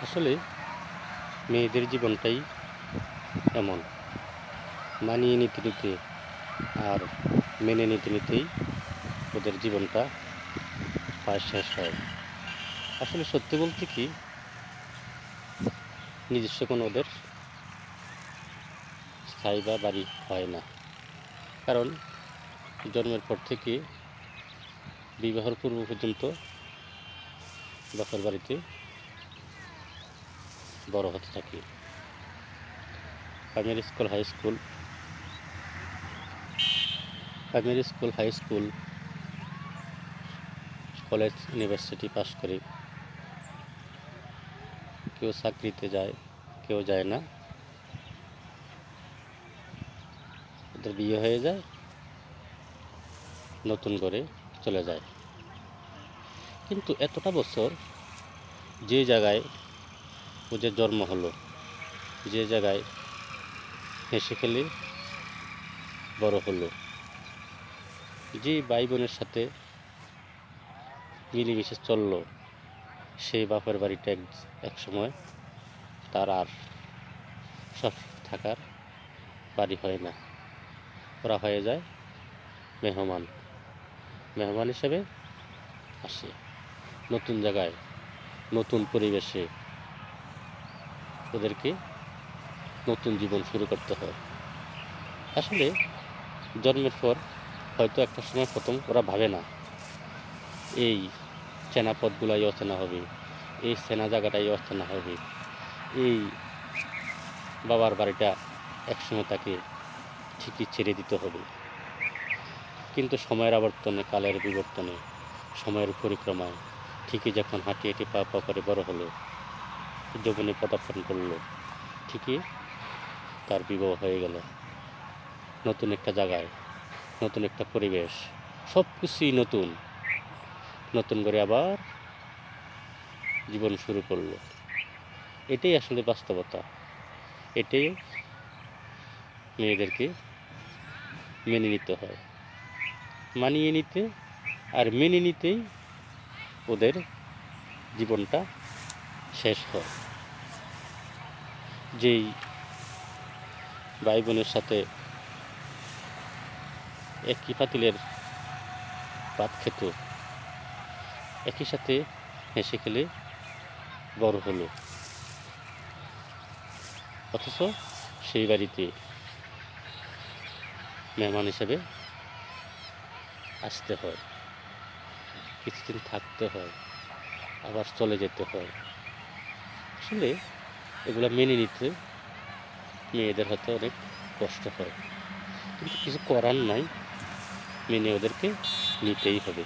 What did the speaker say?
আসলে মেয়েদের জীবনটাই এমন, মানিয়ে নিতে নিতে আর মেনে নিতে নিতেই ওদের জীবনটা প্রায় শেষ হয়। আসলে সত্যি বলতে কি, নিজস্ব কোনো ওদের স্থায়ী বা বাড়ি হয় না। কারণ জন্মের পর থেকে বিবাহের পূর্ব পর্যন্ত বাপের বাড়িতে বড় হতে থাকি। Primary school, high school, college, university pass করে কেউ চাকরিতে যায়, কেউ যায় না। ওদের বিয়ে হয়ে যায়, নতুন করে চলে যায়। কিন্তু এতটা বছর যে জায়গায় ওদের জন্ম হলো, যে জায়গায় হেসে খেলে বড় হলো, যে ভাই বোনের সাথে মিলেমিশে চললো, সেই বাপের বাড়িটা এক সময় তার আর সব থাকার বাড়ি হয় না। ওরা হয়ে যায় মেহমান। মেহমান হিসেবে আসে নতুন জায়গায়, নতুন পরিবেশে। ওদেরকে নতুন জীবন শুরু করতে হয়। আসলে জন্মের পর হয়তো একটা সময় প্রথম ওরা ভাবে না এই চেনা পথগুলাই অচেনা হবে, এই চেনা জায়গাটাই অচেনা হবে, এই বাবার বাড়িটা একসময় তাকে ঠিকই ছেড়ে দিতে হবে। কিন্তু সময়ের আবর্তনে, কালের বিবর্তনে, সময়ের পরিক্রমায় ঠিকই যখন হাঁটি হাঁটি পা পা করে বড় হলো, যৌবনে পদার্পণ করলো, ঠিকই তার বিবাহ হয়ে গেল। নতুন একটা জায়গায়, নতুন একটা পরিবেশ, সব কিছুই নতুন। নতুন করে আবার জীবন শুরু করলো। এটাই আসলে বাস্তবতা। এটাই মেয়েদেরকে মেনে নিতে হয়। মানিয়ে নিতে আর মেনে নিতেই ওদের জীবনটা শেষ হয়। যেই ভাই বোনের সাথে একই পাতিলের ভাত খেত, একই সাথে হেসে খেলে বড় হলো, অথচ সেই বাড়িতে মেহমান হিসেবে আসতে হয়, কিছুদিন থাকতে হয়, আবার চলে যেতে হয়। আসলে এগুলো মেনে নিতে মেয়েদের হয়তো অনেক কষ্ট হয়, কিন্তু কিছু করার নাই, মেনে ওদেরকে নিতেই হবে।